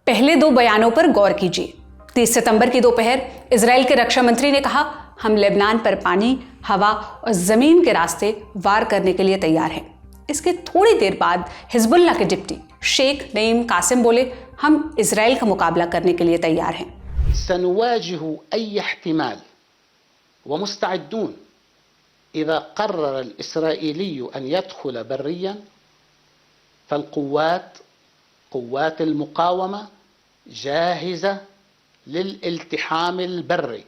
पहले दो बयानों पर गौर कीजिए। 30 सितंबर की दोपहर इजराइल के रक्षा मंत्री ने कहा, हम लेबनान पर पानी, हवा और जमीन के रास्ते वार करने के लिए तैयार हैं। इसके थोड़ी देर बाद हिजबुल्लाह के डिप्टी शेख नईम कासिम बोले, हम इजराइल का मुकाबला करने के लिए तैयार हैं। सनुवाजिहु अय्य इह्तिमाल व मुस्तअद्दून इज़ा क़र्रर अल-इस्राईली अन यदख़ुल बर्रियन फ़ल-क़ुव्वात क़ुव्वात अल-मुक़ावमा जाहिज़ा लिल-इल्तिहाम अल-बर्री।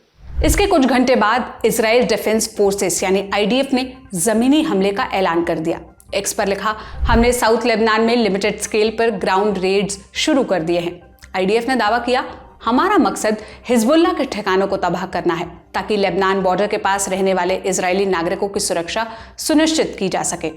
इसके कुछ घंटे बाद इजराइल डिफेंस फोर्सेस यानी आईडीएफ ने जमीनी हमले का ऐलान कर दिया। एक्स पर लिखा, हमने साउथ लेबनान में लिमिटेड स्केल पर ग्राउंड रेड्स शुरू कर दिए हैं। आईडीएफ ने दावा किया, हमारा मकसद हिजबुल्लाह के ठिकानों को तबाह करना है ताकि लेबनान बॉर्डर के पास रहने वाले इजरायली नागरिकों की सुरक्षा सुनिश्चित की जा सके।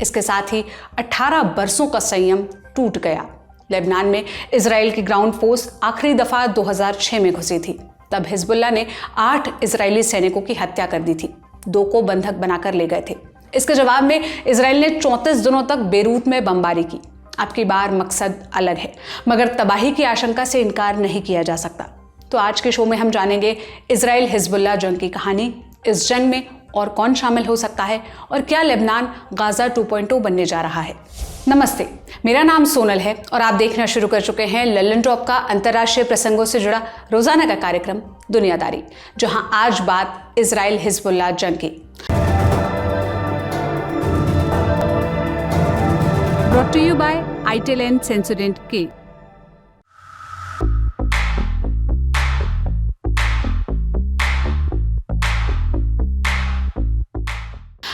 इसके साथ ही 18 बरसों का संयम टूट गया। लेबनान में इजराइल की ग्राउंड फोर्स आखिरी दफा 2006 में घुसी थी। तब हिजबुल्लाह ने 8 इजरायली सैनिकों की हत्या कर दी थी, 2 को बंधक बनाकर ले गए थे। इसके जवाब में इजराइल ने 34 दिनों तक बेरूत में बमबारी की। अब की बार मकसद अलग है, मगर तबाही की आशंका से इनकार नहीं किया जा सकता। तो आज के शो में हम जानेंगे इजराइल हिजबुल्लाह जंग की कहानी, इस जंग में और कौन शामिल हो सकता है और क्या लेबनान गाजा 2.0 बनने जा रहा है। नमस्ते, मेरा नाम सोनल है और आप देखना शुरू कर चुके हैं लल्लन टॉप का अंतर्राष्ट्रीय प्रसंगों से जुड़ा रोजाना का कार्यक्रम दुनियादारी, जहां आज बात इजराइल हिजबुल्लाह जंग की। Brought to you by ITEL and Sensodyne K।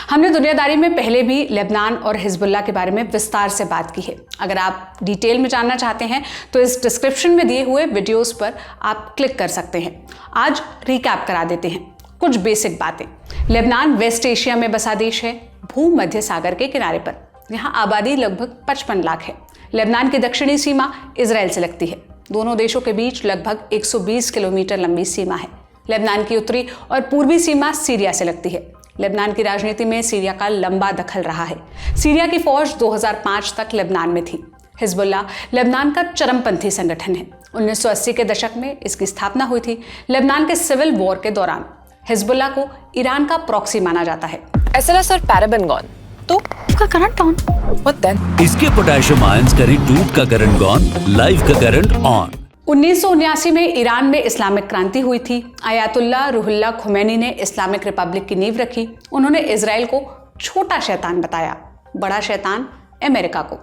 हमने दुनियादारी में पहले भी लेबनान और हिजबुल्लाह के बारे में विस्तार से बात की है। अगर आप डिटेल में जानना चाहते हैं तो इस डिस्क्रिप्शन में दिए हुए वीडियोस पर आप क्लिक कर सकते हैं। आज रिकैप करा देते हैं कुछ बेसिक बातें। लेबनान वेस्ट एशिया में बसा देश है, भूमध्य सागर के किनारे पर। यहाँ आबादी लगभग 55 लाख है। लेबनान की दक्षिणी सीमा इजराइल से लगती है। दोनों देशों के बीच लगभग 120 किलोमीटर लंबी सीमा है। लेबनान की उत्तरी और पूर्वी सीमा सीरिया से लगती है। लेबनान की राजनीति में सीरिया का लंबा दखल रहा है। सीरिया की फौज 2005 तक लेबनान में थी। हिजबुल्लाह लेबनान का चरमपंथी संगठन है। 1980 के दशक में इसकी स्थापना हुई थी। लेबनान के सिविल वॉर के दौरान हिजबुल्लाह को ईरान का प्रॉक्सी माना जाता है। SLS और पैराबेन गॉन, तो उसका करंट ऑन। What then? इसके पोटेशियम आयंस करें टूट का करंट गॉन, लाइव का करंट ऑन। 1979 में ईरान में इस्लामिक क्रांति हुई थी। अयातुल्लाह रूहुल्लाह खुमैनी ने इस्लामिक रिपब्लिक की नींव रखी। उन्होंने इजराइल को छोटा शैतान बताया, बड़ा शैतान अमेरिका को।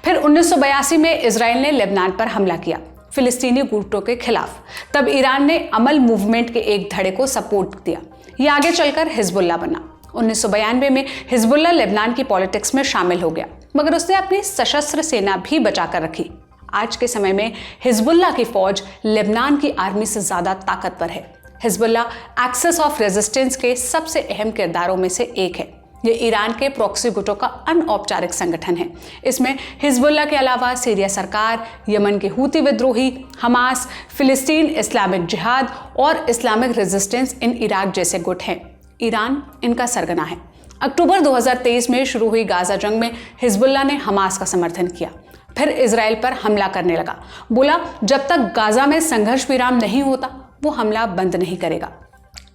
फिर 1982 में इजराइल ने लेबनान पर हमला किया फिलिस्तीनी गुटों के खिलाफ। तब ईरान ने अमल मूवमेंट के एक धड़े को सपोर्ट दिया। ये आगे चलकर हिजबुल्लाह बना। 1992 में हिजबुल्लाह लेबनान की पॉलिटिक्स में शामिल हो गया, मगर उसने अपनी सशस्त्र सेना भी बचाकर रखी। आज के समय में हिजबुल्लाह की फौज लेबनान की आर्मी से ज्यादा ताकतवर है। हिजबुल्लाह एक्सेस ऑफ रेजिस्टेंस के सबसे अहम किरदारों में से एक है। ये ईरान के प्रॉक्सी गुटों का अनौपचारिक संगठन है। इसमें हिजबुल्लाह के अलावा सीरिया सरकार, यमन के हूती विद्रोही, हमास, फिलिस्तीन इस्लामिक जिहाद और इस्लामिक रेजिस्टेंस इन इराक जैसे गुट हैं। ईरान इनका सरगना है। अक्टूबर 2023 में शुरू हुई गाजा जंग में हिजबुल्लाह ने हमास का समर्थन किया, फिर इजराइल पर हमला करने लगा। बोला, जब तक गाजा में संघर्ष विराम नहीं होता वो हमला बंद नहीं करेगा।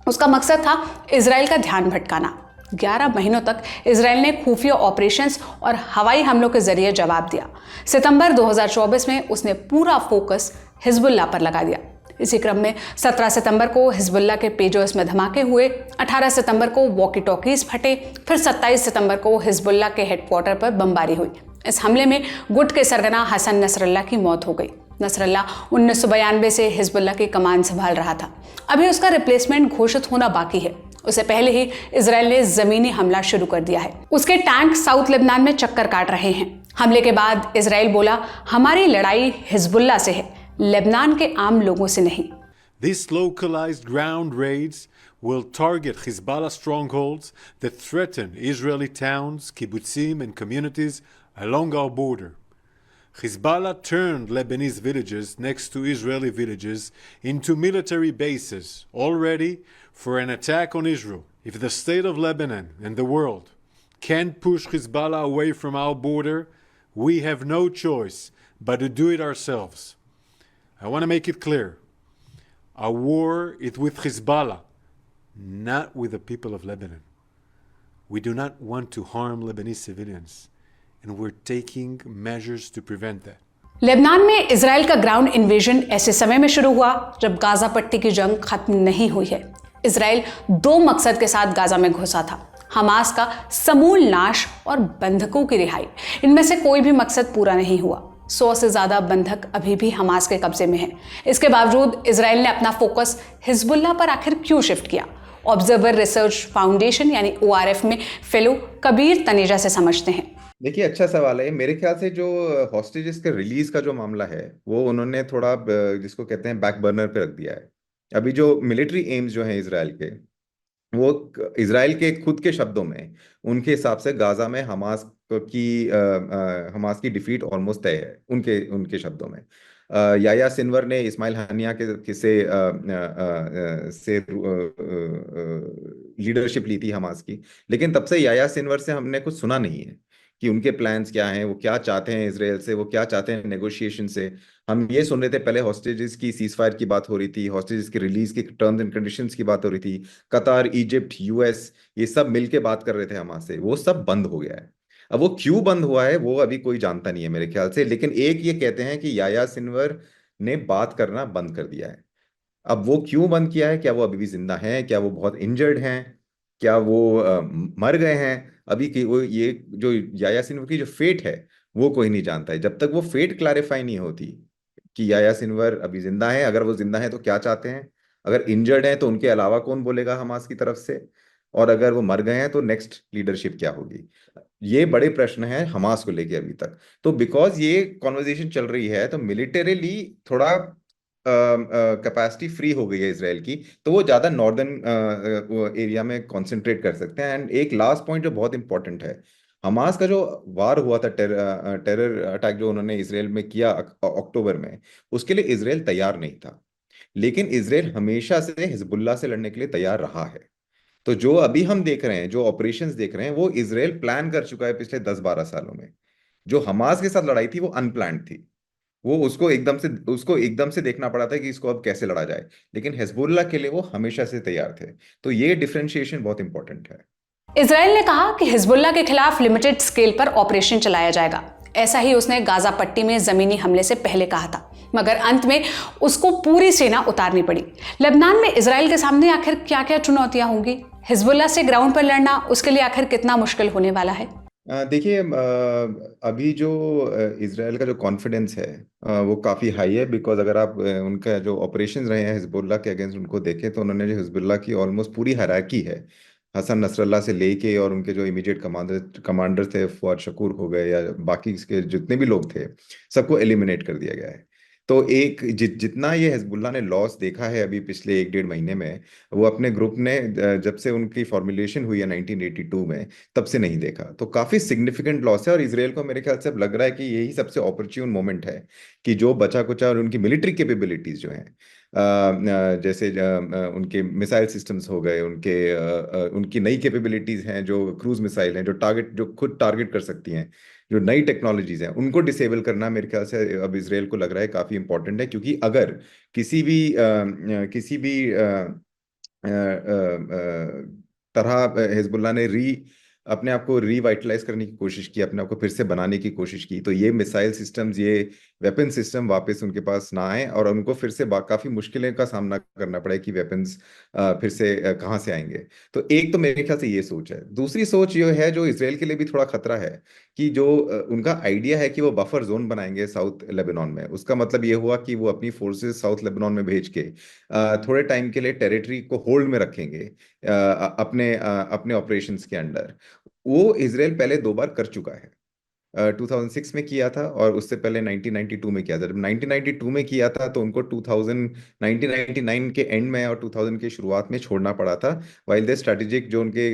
उसका मकसद था इजराइल का ध्यान भटकाना। 11 महीनों तक इजराइल ने खुफिया ऑपरेशंस और हवाई हमलों के जरिए जवाब दिया। सितंबर 2024 में उसने पूरा फोकस हिजबुल्लाह पर लगा दिया। इसी क्रम में 17 सितंबर को हिजबुल्लाह के पेजोस में धमाके हुए, 18 सितंबर को वॉकी टॉकीज फटे, फिर 27 सितंबर को हिजबुल्लाह के हेडक्वार्टर पर बमबारी हुई। इस हमले में गुट के सरगना हसन नसरल्लाह की मौत हो गई। नसरल्लाह 1992 से हिजबुल्लाह की कमान संभाल रहा था। अभी उसका रिप्लेसमेंट घोषित होना बाकी है। उससे पहले ही इजराइल ने जमीनी हमला शुरू कर दिया है। उसके टैंक साउथ लेबनान में चक्कर काट रहे हैं। हमले के बाद इजराइल बोला, हमारी लड़ाई हिजबुल्लाह से है, लेबनान के आम लोगों से नहीं। These localized ground raids will target Hezbollah strongholds that threaten Israeli towns, kibbutzim, and communities along our border. Hezbollah turned Lebanese villages next to Israeli villages into military bases, all ready for an attack on Israel. If the state of Lebanon and the world can't push Hezbollah away from our border, we have no choice but to do it ourselves. I want to make it clear. Our war is with Hezbollah, not with the people of Lebanon. We do not want to harm Lebanese civilians, and we're taking measures to prevent that. Lebanon में Israel का ground invasion ऐसे समय में शुरू हुआ जब Gaza पट्टी की जंग खत्म नहीं हुई है। इजराइल दो मकसद के साथ गाजा में घुसा था, हमास का समूल नाश और बंधकों की रिहाई। इनमें से कोई भी मकसद पूरा नहीं हुआ। 100 से ज्यादा बंधक अभी भी हमास के कब्जे में हैं। इसके बावजूद इजराइल ने अपना फोकस हिजबुल्लाह पर आखिर क्यों शिफ्ट किया? ऑब्जर्वर रिसर्च फाउंडेशन यानी ORF में फेलो कबीर तनेजा से समझते हैं। देखिए, अच्छा सवाल है। मेरे ख्याल से जो हॉस्टेजेस के रिलीज का जो मामला है वो उन्होंने थोड़ा जिसको कहते हैं बैक बर्नर पे रख दिया है। अभी जो मिलिट्री एम्स जो हैं इजराइल के, वो इजराइल के खुद के शब्दों में उनके हिसाब से गाजा में हमास की डिफीट ऑलमोस्ट तय है। उनके उनके शब्दों में याया सिनवर ने इस्माइल हानिया के से लीडरशिप ली थी हमास की, लेकिन तब से याया सिनवर से हमने कुछ सुना नहीं है कि उनके प्लान्स क्या हैं, वो क्या चाहते हैं इसराइल से, वो क्या चाहते हैं नेगोशिएशन से। हम ये सुन रहे थे, पहले हॉस्टेजेस की सीज फायर की बात हो रही थी, हॉस्टेजेस के रिलीज के टर्म्स एंड कंडीशंस की बात हो रही थी, कतार, इजिप्ट, US ये सब मिलके बात कर रहे थे हमास से। वो सब बंद हो गया है। अब वो क्यों बंद हुआ है वो अभी कोई जानता नहीं है मेरे ख्याल से, लेकिन एक ये कहते हैं कि याया सिनवर ने बात करना बंद कर दिया है। अब वो क्यों बंद किया है? क्या वो अभी भी जिंदा हैं? क्या वो बहुत इंजर्ड हैं? क्या वो मर गए हैं? अभी की वो ये जो याया सिनवर की जो फेट है वो कोई नहीं जानता है। जब तक वो फेट क्लैरिफाई नहीं होती कि याया सिनवर अभी जिंदा है, अगर वो जिंदा है तो क्या चाहते हैं, अगर इंजर्ड है तो उनके अलावा कौन बोलेगा हमास की तरफ से, और अगर वो मर गए हैं तो नेक्स्ट लीडरशिप क्या होगी, ये बड़े प्रश्न हैं हमास को लेके अभी तक। तो बिकॉज ये कॉन्वर्जेशन चल रही है तो मिलिटरीली थोड़ा कैपेसिटी फ्री हो गई है इसराइल की, तो वो ज्यादा नॉर्दर्न एरिया में कंसंट्रेट कर सकते हैं। एंड एक लास्ट पॉइंट जो बहुत इंपॉर्टेंट है, हमास का जो वार हुआ था, टेरर अटैक जो उन्होंने इसराइल में किया अक्टूबर में, उसके लिए इसराइल तैयार नहीं था, लेकिन इसराइल हमेशा से हिजबुल्लाह से लड़ने के लिए तैयार रहा है। तो जो अभी हम देख रहे हैं, जो ऑपरेशंस देख रहे हैं, वो इसराइल प्लान कर चुका है पिछले 10-12 सालों में। जो हमास के साथ लड़ाई थी वो अनप्लान्ड थी, वो उसको एकदम से देखना पड़ा था कि इसको अब कैसे लड़ा जाए, लेकिन हिजबुल्लाह के लिए वो हमेशा से तैयार थे। तो ये डिफरेंशिएशन बहुत इंपॉर्टेंट है। इजराइल ने कहा कि हिजबुल्लाह के खिलाफ लिमिटेड स्केल पर ऑपरेशन चलाया जाएगा। ऐसा ही उसने गाजा पट्टी में जमीनी हमले से पहले कहा था, मगर अंत में उसको पूरी सेना उतारनी पड़ी। लेबनान में इजराइल के सामने आखिर क्या क्या चुनौतियां होंगी? हिजबुल्लाह से ग्राउंड पर लड़ना उसके लिए आखिर कितना मुश्किल होने वाला है? देखिए, अभी जो इसराइल का जो कॉन्फिडेंस है वो काफ़ी हाई है। बिकॉज अगर आप उनका जो ऑपरेशंस रहे हैं हिजबुल्लाह के अगेंस्ट उनको देखें, तो उन्होंने जो हिजबुल्लाह की ऑलमोस्ट पूरी हायरार्की है, हसन नसरल्लाह से लेके और उनके जो इमीडिएट कमांडर थे, फुआद शकूर हो गए या बाकी इसके जितने भी लोग थे, सबको एलिमिनेट कर दिया गया है। तो एक जितना ये हिजबुल्लाह ने लॉस देखा है अभी पिछले 1-1.5 महीने में, वो अपने ग्रुप ने जब से उनकी फॉर्मुलेशन हुई है 1982 में, तब से नहीं देखा। तो काफी सिग्निफिकेंट लॉस है, और इसराइल को मेरे ख्याल से अब लग रहा है कि यही सबसे ऑपरच्यून मोमेंट है कि जो बचा कुचा और उनकी मिलिट्री कैपेबिलिटीज जो हैं, जैसे उनके मिसाइल सिस्टम्स हो गए, उनकी नई कैपेबिलिटीज हैं, जो क्रूज मिसाइल हैं, जो खुद टारगेट कर सकती हैं, जो नई टेक्नोलॉजीज हैं, उनको डिसेबल करना मेरे ख्याल से अब इसराइल को लग रहा है काफी इंपॉर्टेंट है। क्योंकि अगर किसी भी तरह हिजबुल्लाह ने अपने आप को रिवाइटलाइज करने की कोशिश की, अपने आप को फिर से बनाने की कोशिश की, तो ये मिसाइल सिस्टम्स, ये वेपन सिस्टम वापस उनके पास ना आए और उनको फिर से काफी मुश्किलें का सामना करना पड़े कि वेपन्स फिर से कहाँ से आएंगे। तो एक तो मेरे ख्याल से ये सोच है। दूसरी सोच ये है, जो इसराइल के लिए भी थोड़ा खतरा है, कि जो उनका आइडिया है कि वो बफर जोन बनाएंगे साउथ लेबनान में। उसका मतलब ये हुआ कि वो अपनी फोर्सेस साउथ लेबनान में भेज के थोड़े टाइम के लिए टेरिटरी को होल्ड में रखेंगे अपने ऑपरेशंस के अंडर। वो इसराइल पहले 2 बार कर चुका है। 2006 में किया था और उससे पहले 1992 में किया था। जब 1992 में किया था तो उनको 1999 के एंड में और 2000 के शुरुआत में छोड़ना पड़ा था, वाइल दे स्ट्रेटेजिक जो उनके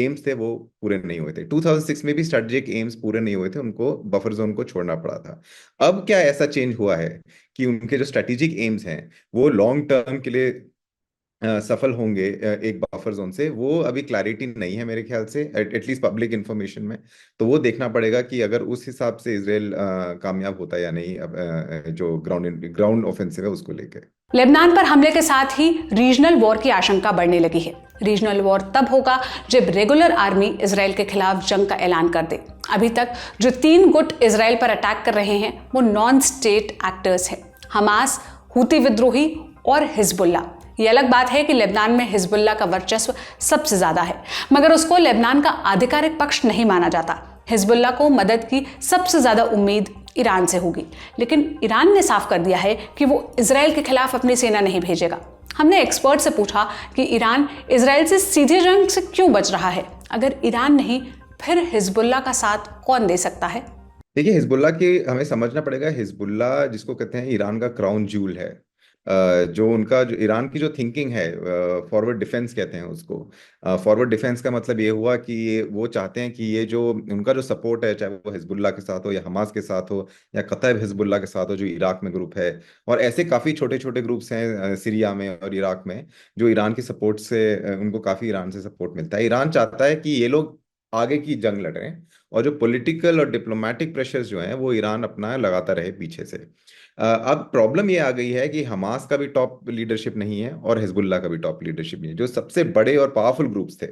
एम्स थे वो पूरे नहीं हुए थे। 2006 में भी स्ट्रेटेजिक एम्स पूरे नहीं हुए थे, उनको बफर जोन को छोड़ना पड़ा था। अब क्या ऐसा चेंज हुआ है कि उनके जो स्ट्रेटेजिक एम्स हैं वो लॉन्ग टर्म के लिए सफल होंगे एक बफर जोन से, वो अभी क्लैरिटी नहीं है मेरे ख्याल से, एटलीस्ट पब्लिक इंफॉर्मेशन में। तो वो देखना पड़ेगा कि अगर उस हिसाब से इजराइल कामयाब होता है या नहीं, जो ग्राउंड ऑफेंसिव है उसको लेकर। लेबनान पर हमले के साथ ही रीजनल वॉर की आशंका बढ़ने लगी है। रीजनल वॉर तब होगा जब रेगुलर आर्मी इजराइल के खिलाफ जंग का ऐलान कर दे। अभी तक जो 3 गुट इजराइल पर अटैक कर रहे हैं वो नॉन स्टेट एक्टर्स हैं, हमास, हूती विद्रोही और हिजबुल्ला। ये अलग बात है कि लेबनान में हिजबुल्ला का वर्चस्व सबसे ज्यादा है, मगर उसको लेबनान का आधिकारिक पक्ष नहीं माना जाता। हिजबुल्ला को मदद की सबसे ज्यादा उम्मीद ईरान से होगी, लेकिन ईरान ने साफ कर दिया है कि वो इजराइल के खिलाफ अपनी सेना नहीं भेजेगा। हमने एक्सपर्ट से पूछा कि ईरान इजराइल से सीधे जंग से क्यों बच रहा है। अगर ईरान नहीं, फिर हिजबुल्ला का साथ कौन दे सकता है? देखिए, हिजबुल्ला की हमें समझना पड़ेगा, हिजबुल्ला जिसको कहते हैं ईरान का क्राउन ज्यूल है। जो उनका जो ईरान की जो थिंकिंग है, फॉरवर्ड डिफेंस कहते हैं उसको। फॉरवर्ड डिफेंस का मतलब ये हुआ कि वो चाहते हैं कि ये जो उनका जो सपोर्ट है, चाहे वो हिजबुल्ला के साथ हो या हमास के साथ हो या कतैब हिजबुल्ला के साथ हो जो इराक में ग्रुप है, और ऐसे काफ़ी छोटे छोटे ग्रुप्स हैं सीरिया में और इराक में, जो ईरान की सपोर्ट से उनको काफ़ी ईरान से सपोर्ट मिलता है। ईरान चाहता है कि ये लोग आगे की जंग लड़ और जो पॉलिटिकल और डिप्लोमेटिक प्रेशर्स जो हैं वो ईरान अपना लगाता रहे पीछे से। अब प्रॉब्लम ये आ गई है कि हमास का भी टॉप लीडरशिप नहीं है और हिजबुल्ला का भी टॉप लीडरशिप नहीं है। जो सबसे बड़े और पावरफुल ग्रुप्स थे,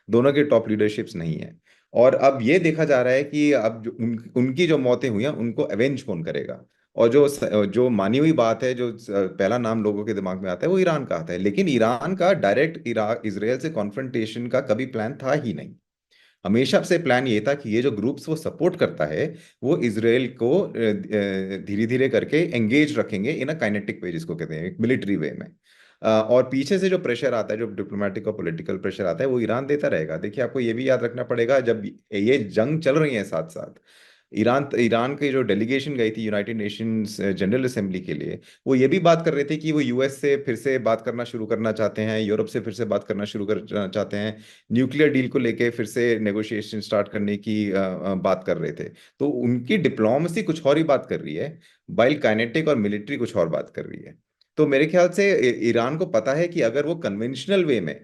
दोनों के टॉप लीडरशिप्स नहीं है। और अब ये देखा जा रहा है कि अब उनकी जो मौतें हुई हैं उनको अवेंज कौन करेगा। और जो मानी हुई बात है, जो पहला नाम लोगों के दिमाग में आता है वो ईरान का आता है, लेकिन ईरान का डायरेक्ट इजराइल से कॉन्फ्रंटेशन का कभी प्लान था ही नहीं। हमेशा से प्लान ये था कि ये जो ग्रुप्स वो सपोर्ट करता है वो इजराइल को धीरे धीरे करके एंगेज रखेंगे इन अ काइनेटिक वे, जिसको कहते हैं एक मिलिट्री वे में। और पीछे से जो प्रेशर आता है, जो डिप्लोमेटिक और पॉलिटिकल प्रेशर आता है, वो ईरान देता रहेगा। देखिए, आपको ये भी याद रखना पड़ेगा, जब ये जंग चल रही है साथ साथ, ईरान की जो डेलीगेशन गई थी यूनाइटेड नेशंस जनरल असेंबली के लिए, वो ये भी बात कर रहे थे कि वो यूएस से फिर से बात करना शुरू करना चाहते हैं, यूरोप से फिर से बात करना शुरू करना चाहते हैं, न्यूक्लियर डील को लेके फिर से नेगोशिएशन स्टार्ट करने की बात कर रहे थे। तो उनकी डिप्लोमेसी कुछ और ही बात कर रही है, वाइल काइनेटिक और मिलिट्री कुछ और बात कर रही है। तो मेरे ख्याल से ईरान को पता है कि अगर वो कन्वेंशनल वे में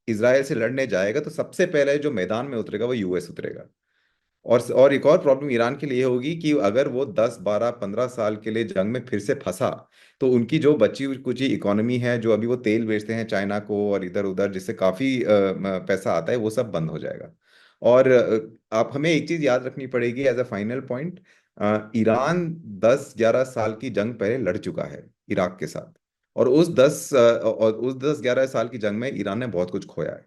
इजराइल से लड़ने जाएगा तो सबसे पहले जो मैदान में उतरेगा वो यूएस उतरेगा। और एक और प्रॉब्लम ईरान के लिए होगी कि अगर वो 10, 12, 15 साल के लिए जंग में फिर से फंसा तो उनकी जो बची कुछ इकोनॉमी है, जो अभी वो तेल बेचते हैं चाइना को और इधर उधर, जिससे काफ़ी पैसा आता है, वो सब बंद हो जाएगा। और आप हमें एक चीज़ याद रखनी पड़ेगी as a final point, Iran 10-11 साल की जंग पहले लड़ चुका है इराक के साथ, और उस 10-11 साल की जंग में ईरान ने बहुत कुछ खोया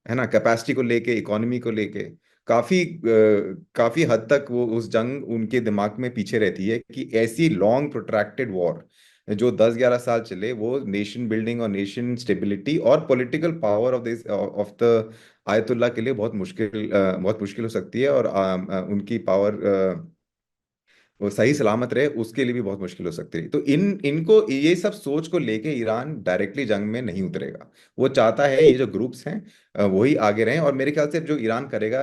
है ना, कैपेसिटी को लेके, इकोनॉमी को लेके। काफी हद तक वो उस जंग उनके दिमाग में पीछे रहती है कि ऐसी लॉन्ग प्रोट्रैक्टेड वॉर जो 10-11 साल चले, वो नेशन बिल्डिंग और नेशन स्टेबिलिटी और political power of the ayatollah के लिए बहुत मुश्किल हो सकती है, और उनकी पावर वो सही सलामत रहे उसके लिए भी बहुत मुश्किल हो सकती है। तो इनको ये सब सोच को लेके ईरान डायरेक्टली जंग में नहीं उतरेगा। वो चाहता है ये जो ग्रुप्स हैं वही आगे रहें, और मेरे ख्याल से जो ईरान करेगा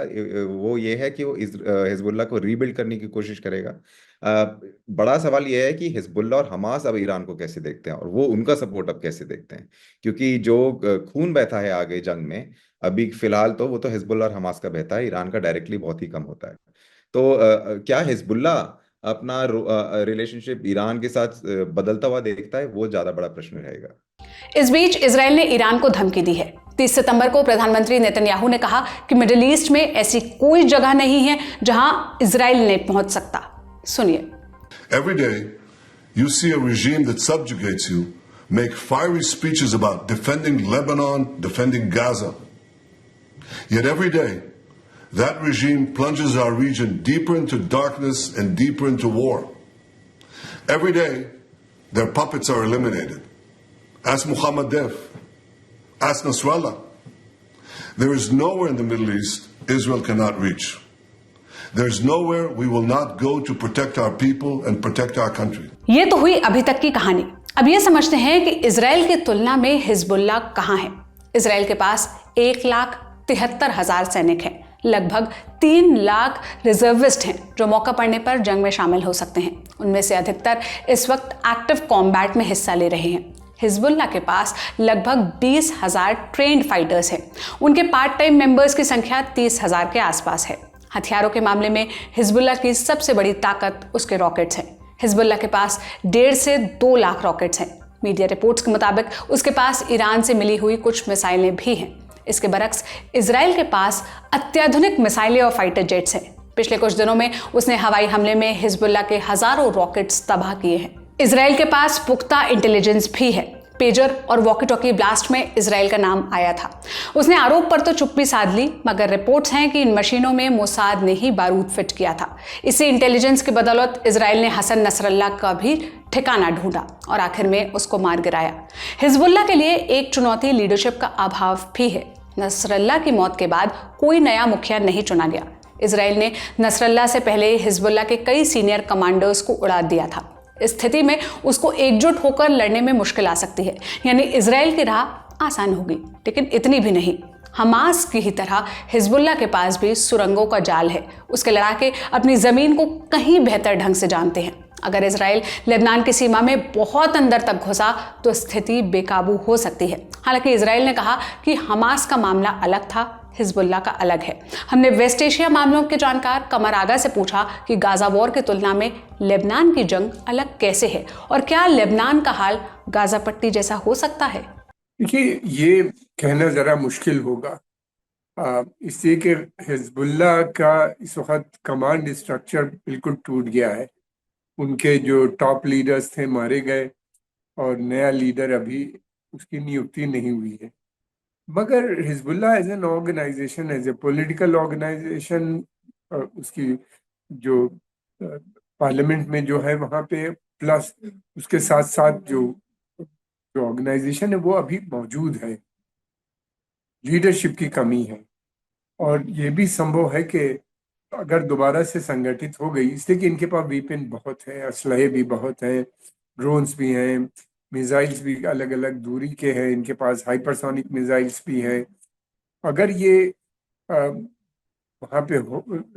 वो ये है कि वो हिजबुल्ला को रीबिल्ड करने की कोशिश करेगा। बड़ा सवाल ये है कि हिजबुल्ला और हमास अब ईरान को कैसे देखते हैं और वो उनका सपोर्ट अब कैसे देखते हैं, क्योंकि जो खून बहता है आगे जंग में, अभी फिलहाल तो वो तो हिजबुल्ला और हमास का बहता है, ईरान का डायरेक्टली बहुत ही कम होता है। तो क्या हिजबुल्ला अपना रिलेशनशिप ईरान के साथ बदलता हुआ देखता है, वो ज्यादा बड़ा प्रश्न रहेगा। इस बीच इजराइल ने ईरान को धमकी दी है। 30 सितंबर को प्रधानमंत्री नेतन्याहू ने कहा कि मिडिल ईस्ट में ऐसी कोई जगह नहीं है जहां इजराइल नहीं पहुंच सकता। सुनिए। Every day you see a regime that subjugates you make fiery speeches about defending Lebanon, defending Gaza. Yet every day that regime plunges our region deeper into darkness and deeper into war. Every day, their puppets are eliminated. Ask Mohammed Deif. Ask Nasrallah. There is nowhere in the Middle East Israel cannot reach. There is nowhere we will not go to protect our people and protect our country. ये तो हुई अभी तक की कहानी। अब ये समझते हैं कि इजराइल की तुलना में हिजबुल्ला कहां है। इजराइल के पास 1,73,000 सैनिक हैं। लगभग 3 लाख रिजर्विस्ट हैं जो मौका पड़ने पर जंग में शामिल हो सकते हैं। उनमें से अधिकतर इस वक्त एक्टिव कॉम्बैट में हिस्सा ले रहे हैं। हिजबुल्लाह के पास लगभग 20,000 ट्रेंड फाइटर्स हैं। उनके पार्ट टाइम मेंबर्स की संख्या 30,000 के आसपास है। हथियारों के मामले में हिजबुल्लाह की सबसे बड़ी ताकत उसके रॉकेट्स हैं। हिजबुल्लाह के पास 1.5 से 2 लाख रॉकेट्स हैं। मीडिया रिपोर्ट्स के मुताबिक उसके पास ईरान से मिली हुई कुछ मिसाइलें भी हैं। इसके बरक्स इजराइल के पास अत्याधुनिक मिसाइलें और फाइटर जेट्स हैं। पिछले कुछ दिनों में उसने हवाई हमले में हिजबुल्लाह के हजारों रॉकेट्स तबाह किए हैं। इजराइल के पास पुख्ता इंटेलिजेंस भी है। पेजर और वॉकी टॉकी ब्लास्ट में इजराइल का नाम आया था। उसने आरोप पर तो चुप्पी साध ली, मगर रिपोर्ट्स हैं कि इन मशीनों में मोसाद ने ही बारूद फिट किया था। इसी इंटेलिजेंस की बदौलत इजराइल ने हसन नसरल्लाह का भी ठिकाना ढूंढा और आखिर में उसको मार गिराया। हिजबुल्लाह के लिए एक चुनौती लीडरशिप का अभाव भी है। नसरल्लाह की मौत के बाद कोई नया मुखिया नहीं चुना गया। इजराइल ने नसरल्लाह से पहले हिजबुल्लाह के कई सीनियर कमांडर्स को उड़ा दिया था। इस स्थिति में उसको एकजुट होकर लड़ने में मुश्किल आ सकती है, यानी इजराइल की राह आसान होगी, लेकिन इतनी भी नहीं। हमास की ही तरह हिजबुल्लाह के पास भी सुरंगों का जाल है। उसके लड़ाके अपनी जमीन को कहीं बेहतर ढंग से जानते हैं। अगर इजराइल लेबनान की सीमा में बहुत अंदर तक घुसा तो स्थिति बेकाबू हो सकती है। हालांकि इजराइल ने कहा कि हमास का मामला अलग था, हिजबुल्लाह का अलग है। हमने वेस्ट एशिया मामलों के जानकार कमर आगा से पूछा कि गाजा वॉर की तुलना में लेबनान की जंग अलग कैसे है और क्या लेबनान का हाल गाजा पट्टी जैसा हो सकता है। देखिए, ये कहना ज़रा मुश्किल होगा, इसलिए कि हिजबुल्लाह का इस वक्त कमांड स्ट्रक्चर बिल्कुल टूट गया है। उनके जो टॉप लीडर्स थे मारे गए और नया लीडर अभी उसकी नियुक्ति नहीं हुई है। मगर Hezbollah as an organisation, as a political organisation, उसकी जो पार्लियामेंट में जो है वहाँ पे, प्लस उसके साथ साथ जो ऑर्गेनाइजेशन है वो अभी मौजूद है। लीडरशिप की कमी है और ये भी संभव है कि अगर दोबारा से संगठित हो गई, इसलिए कि इनके पास वेपन बहुत है, असलहे भी बहुत हैं, ड्रोन्स भी हैं, मिसाइल्स भी अलग अलग दूरी के हैं, इनके पास हाइपरसोनिक मिसाइल्स भी हैं। अगर ये वहाँ पे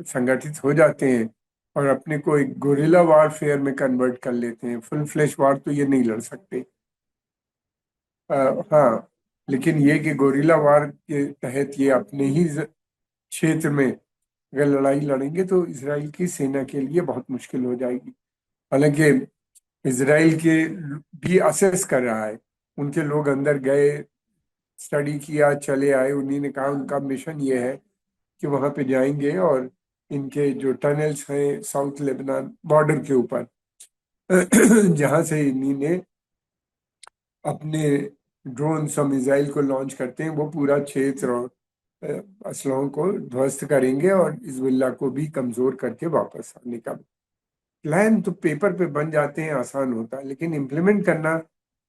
संगठित हो जाते हैं और अपने को एक गोरिल्ला वारफेयर में कन्वर्ट कर लेते हैं, फुल फ्लैश वार तो ये नहीं लड़ सकते। हाँ, लेकिन ये कि गोरिल्ला वार के तहत ये अपने ही क्षेत्र में अगर लड़ाई लड़ेंगे तो इसराइल की सेना के लिए बहुत मुश्किल हो जाएगी। हालांकि इसराइल के भी असेस कर रहा है, उनके लोग अंदर गए, स्टडी किया, चले आए। उन्हीं ने कहा उनका मिशन ये है कि वहाँ पे जाएंगे और इनके जो टनल्स हैं साउथ लेबनान बॉर्डर के ऊपर जहाँ से इन्हीं ने अपने ड्रोन और मिसाइल को लॉन्च करते हैं, वो पूरा क्षेत्र और असलहों को ध्वस्त करेंगे और हिजबुल्लाह को भी कमज़ोर करके वापस आने का प्लान तो पेपर पे बन जाते हैं, आसान होता है, लेकिन इम्प्लीमेंट करना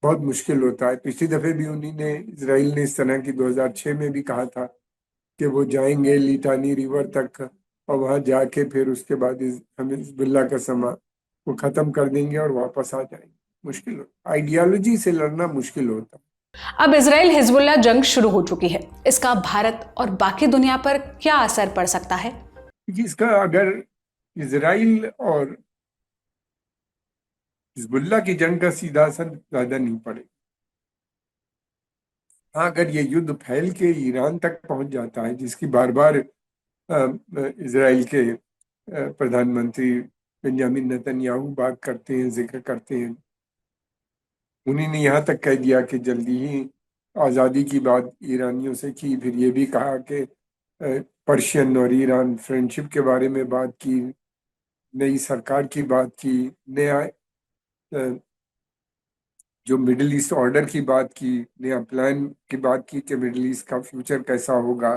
बहुत मुश्किल होता है। पिछली दफ़े भी उन्हीं ने, इसराइल ने इस तरह की 2006 में भी कहा था कि वो जाएंगे लिटानी रिवर तक और वहाँ जाके फिर उसके बाद हम हिजबुल्लाह का समा वो ख़त्म कर देंगे और वापस आ जाएंगे। मुश्किल होता, आइडियोलॉजी से लड़ना मुश्किल होता। अब इजराइल हिजबुल्लाह जंग शुरू हो चुकी है, इसका भारत और बाकी दुनिया पर क्या असर पड़ सकता है? इसका अगर इजराइल और हिजबुल्लाह की जंग का सीधा असर ज्यादा नहीं पड़ेगा। हाँ, अगर ये युद्ध फैल के ईरान तक पहुंच जाता है, जिसकी बार बार इजराइल के प्रधानमंत्री बेंजामिन नेतन्याहू बात करते हैं, जिक्र करते हैं, उन्हीं ने यहाँ तक कह दिया कि जल्दी ही आज़ादी की बात ईरानियों से की। फिर ये भी कहा कि पर्शियन और ईरान फ्रेंडशिप के बारे में बात की, नई सरकार की बात की, नया जो मिडिल ईस्ट ऑर्डर की बात की, नया प्लान की बात की कि मिडिल ईस्ट का फ्यूचर कैसा होगा।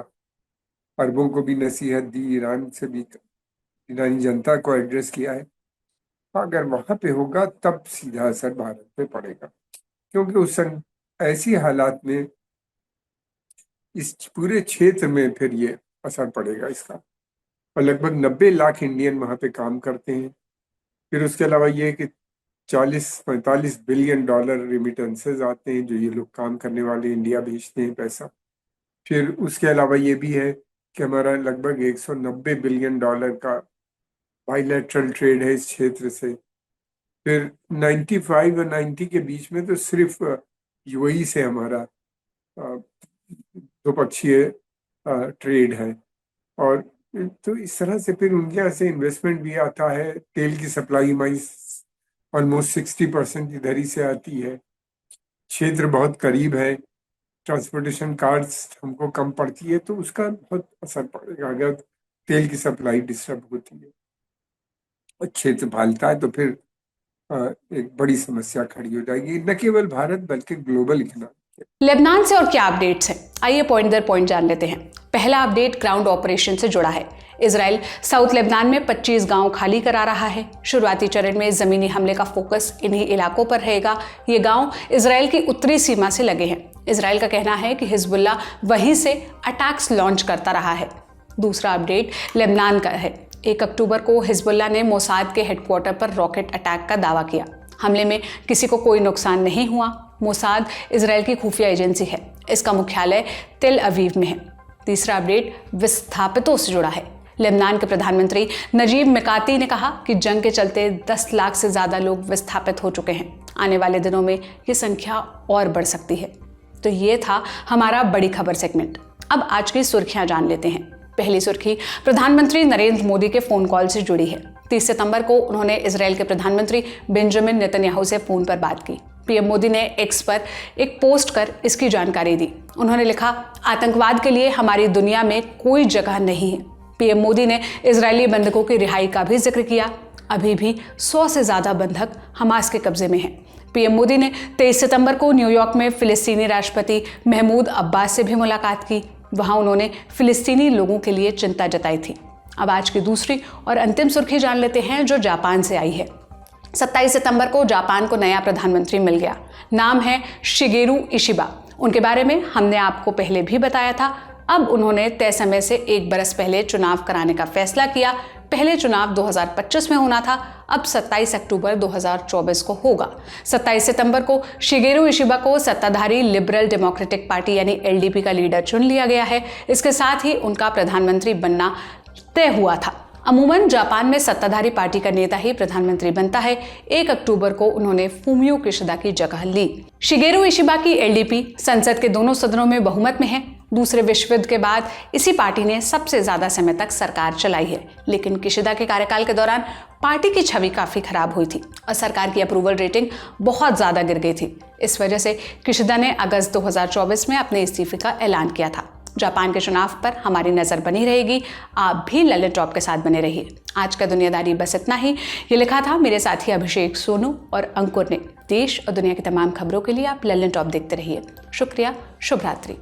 अरबों को भी नसीहत दी, ईरान से भी ईरानी जनता को एड्रेस किया है। अगर वहाँ पे होगा तब सीधा असर भारत पे पड़ेगा, क्योंकि उस ऐसी हालात में इस पूरे क्षेत्र में फिर ये असर पड़ेगा इसका। और लगभग 90 लाख इंडियन वहाँ पे काम करते हैं। फिर उसके अलावा ये कि 40-45 बिलियन डॉलर रिमिटेंसेज आते हैं जो ये लोग काम करने वाले इंडिया भेजते हैं पैसा। फिर उसके अलावा ये भी है कि हमारा लगभग 190 बिलियन डॉलर का बाइलेटरल ट्रेड है इस क्षेत्र से। फिर 95 और 90 के बीच में तो सिर्फ यूएई से हमारा द्विपक्षीय ट्रेड है, और तो इस तरह से फिर उनके यहाँ से इन्वेस्टमेंट भी आता है। तेल की सप्लाई हमारी ऑलमोस्ट 60% इधर ही से आती है। क्षेत्र बहुत करीब है, ट्रांसपोर्टेशन कार्ड्स हमको कम पड़ती है, तो उसका बहुत असर पड़ेगा अगर तेल की सप्लाई डिस्टर्ब होती है और क्षेत्र फैलता है, तो फिर एक बड़ी समस्या खड़ी हो जाएगी, न केवल भारत बल्कि ग्लोबल इकोनॉमी। लेबनान से और क्या अपडेट्स हैं, आइए पॉइंट दर पॉइंट जान लेते हैं। पहला अपडेट ग्राउंड ऑपरेशन से जुड़ा है। इजराइल साउथ लेबनान में 25 गांव खाली करा रहा है। शुरुआती चरण में जमीनी हमले का फोकस इन्हीं इलाकों पर रहेगा। ये गांव इजराइल की उत्तरी सीमा से लगे हैं। इजराइल का कहना है कि हिजबुल्ला वहीं से अटैक्स लॉन्च करता रहा है। दूसरा अपडेट लेबनान का है। 1 अक्टूबर को हिजबुल्ला ने मोसाद के हेडक्वार्टर पर रॉकेट अटैक का दावा किया। हमले में किसी को कोई नुकसान नहीं हुआ। मोसाद इजराइल की खुफिया एजेंसी है। इसका मुख्यालय तेल अवीव में है। तीसरा अपडेट विस्थापितों से जुड़ा है। लेबनान के प्रधानमंत्री नजीब मिकाती ने कहा कि जंग के चलते 10 लाख से ज्यादा लोग विस्थापित हो चुके हैं। आने वाले दिनों में ये संख्या और बढ़ सकती है। तो ये था हमारा बड़ी खबर सेगमेंट। अब आज की सुर्खियां जान लेते हैं। पहली सुर्खी प्रधानमंत्री नरेंद्र मोदी के फोन कॉल से जुड़ी है। 30 सितंबर को उन्होंने इजराइल के प्रधानमंत्री बेंजामिन नेतन्याहू से फोन पर बात की। पीएम मोदी ने एक्स पर एक पोस्ट कर इसकी जानकारी दी। उन्होंने लिखा, आतंकवाद के लिए हमारी दुनिया में कोई जगह नहीं है। पीएम मोदी ने इजरायली बंधकों की रिहाई का भी जिक्र किया। अभी भी 100 से ज्यादा बंधक हमास के कब्जे में हैं। पीएम मोदी ने 23 सितंबर को न्यूयॉर्क में फिलिस्तीनी राष्ट्रपति महमूद अब्बास से भी मुलाकात की। वहां उन्होंने फिलिस्तीनी लोगों के लिए चिंता जताई थी। अब आज की दूसरी और अंतिम सुर्खी जान लेते हैं, जो जापान से आई है। 27 सितंबर को जापान को नया प्रधानमंत्री मिल गया। नाम है शिगेरू इशिबा। उनके बारे में हमने आपको पहले भी बताया था। अब उन्होंने तय समय से 1 बरस पहले चुनाव कराने का फैसला किया। पहले चुनाव 2025 में होना था, अब 27 अक्टूबर 2024 को होगा। 27 सितंबर को शिगेरू इशिबा को सत्ताधारी लिबरल डेमोक्रेटिक पार्टी यानी एलडीपी का लीडर चुन लिया गया है। इसके साथ ही उनका प्रधानमंत्री बनना तय हुआ था। अमूमन जापान में सत्ताधारी पार्टी का नेता ही प्रधानमंत्री बनता है। 1 अक्टूबर को उन्होंने फूमियो किशिदा की जगह ली। शिगेरू इशिबा की एलडीपी संसद के दोनों सदनों में बहुमत में है। दूसरे विश्व युद्ध के बाद इसी पार्टी ने सबसे ज्यादा समय तक सरकार चलाई है, लेकिन किशिदा के कार्यकाल के दौरान पार्टी की छवि काफी खराब हुई थी और सरकार की अप्रूवल रेटिंग बहुत ज्यादा गिर गई थी। इस वजह से किशिदा ने अगस्त 2024 में अपने इस्तीफे का ऐलान किया था। जापान के चुनाव पर हमारी नजर बनी रहेगी। आप भी ललन टॉप के साथ बने रहिए। आज का दुनियादारी बस इतना ही। ये लिखा था मेरे साथी अभिषेक सोनू और अंकुर ने। देश और दुनिया की तमाम खबरों के लिए आप ललन टॉप देखते रहिए। शुक्रिया, शुभ रात्रि।